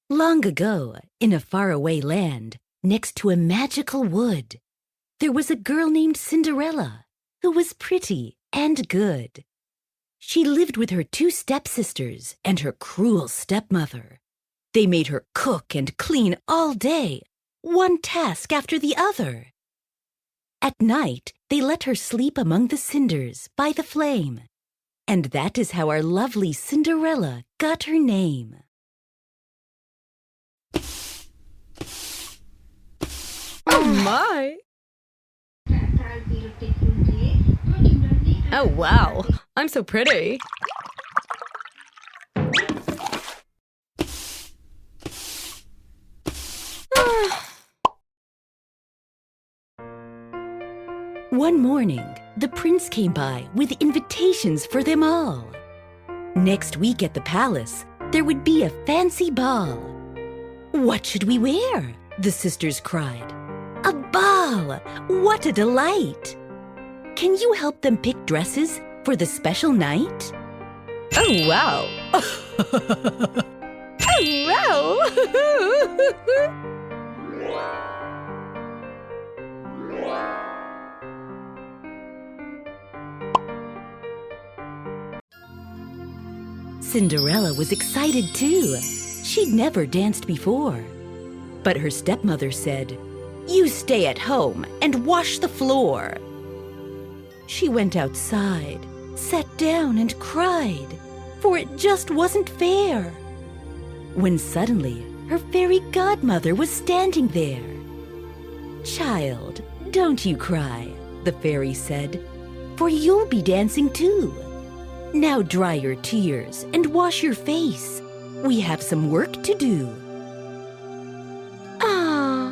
Long ago, in a faraway land, next to a magical wood, there was a girl named Cinderella, who was pretty and good. She lived with her two stepsisters and her cruel stepmother. They made her cook and clean all day, one task after the other. At night, they let her sleep among the cinders by the flame. And that is how our lovely Cinderella got her name. Oh my! Oh wow, I'm so pretty. One morning, the prince came by with invitations for them all. Next week at the palace, there would be a fancy ball. What should we wear? The sisters cried. A ball! What a delight! Can you help them pick dresses for the special night? Oh wow! Oh wow! Cinderella was excited too. She'd never danced before. But her stepmother said, "You stay at home and wash the floor." She went outside, sat down and cried, for it just wasn't fair. When suddenly her fairy godmother was standing there. "Child, don't you cry," the fairy said, "for you'll be dancing too. Now dry your tears and wash your face. We have some work to do." Ah.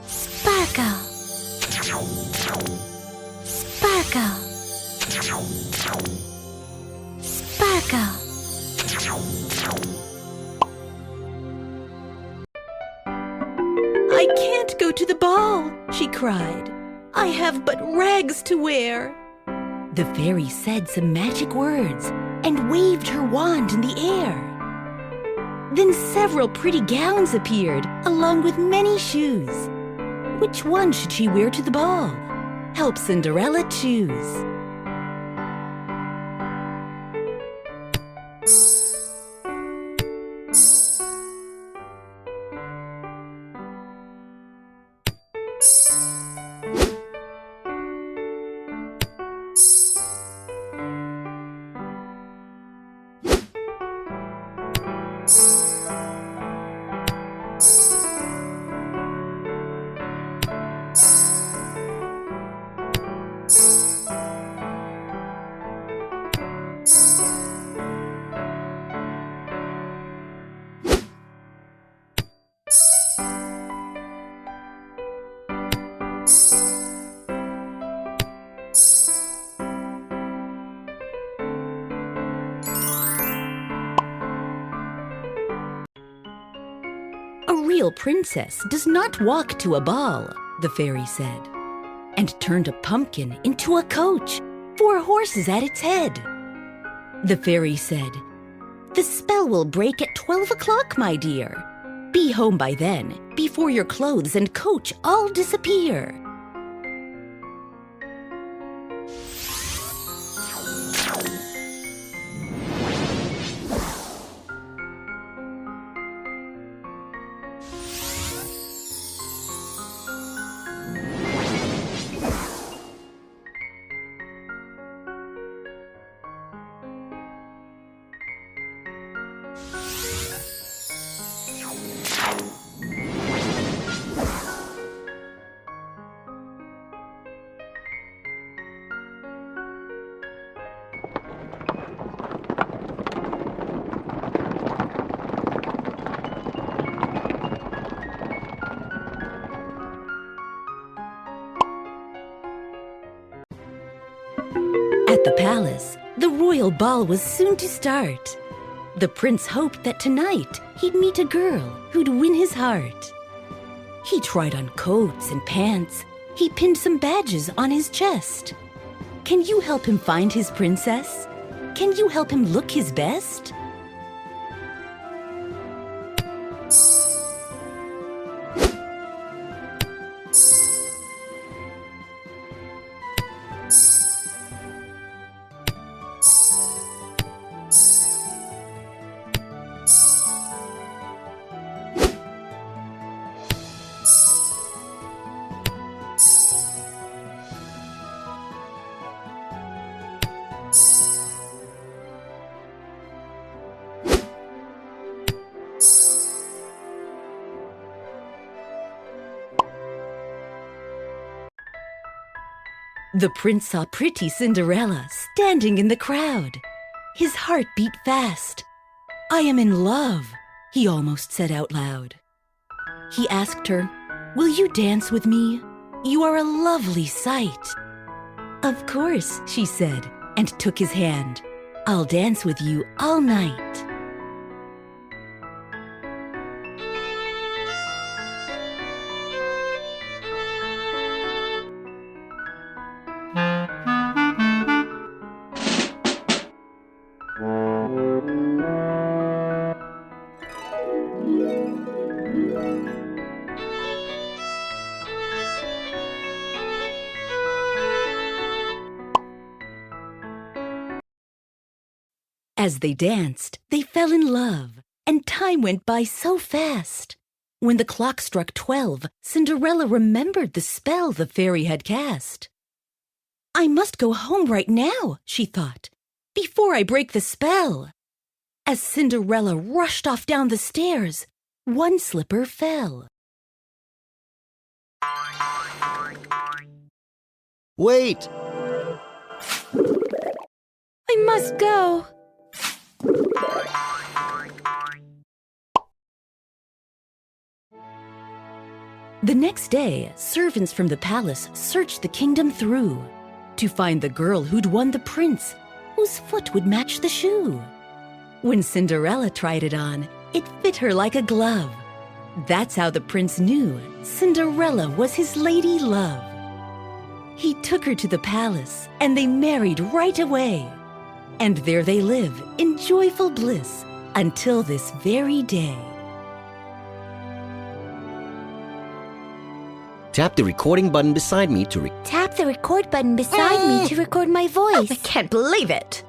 Sparkle. Sparkle. Sparkle. "I can't go to the ball," she cried. "I have but rags to wear." The fairy said some magic words and waved her wand in the air. Then several pretty gowns appeared, along with many shoes. Which one should she wear to the ball? Help Cinderella choose. "A real princess does not walk to a ball," the fairy said, and turned a pumpkin into a coach, 4 horses at its head. The fairy said, "The spell will break at 12 o'clock, my dear. Be home by then, before your clothes and coach all disappear." At the palace, the royal ball was soon to start. The prince hoped that tonight he'd meet a girl who'd win his heart. He tried on coats and pants. He pinned some badges on his chest. Can you help him find his princess? Can you help him look his best? The prince saw pretty Cinderella standing in the crowd. His heart beat fast. "I am in love," he almost said out loud. He asked her, "Will you dance with me? You are a lovely sight." "Of course," she said, and took his hand. "I'll dance with you all night." As they danced, they fell in love, and time went by so fast. When the clock struck 12, Cinderella remembered the spell the fairy had cast. "I must go home right now," she thought, "before I break the spell." As Cinderella rushed off down the stairs, one slipper fell. Wait! I must go. The next day, servants from the palace searched the kingdom through to find the girl who'd won the prince, whose foot would match the shoe. When Cinderella tried it on, it fit her like a glove. That's how the prince knew Cinderella was his lady love. He took her to the palace, and they married right away. And there they live in joyful bliss until this very day. Tap the recording button beside me to Tap the record button beside me to record my voice. I can't believe it.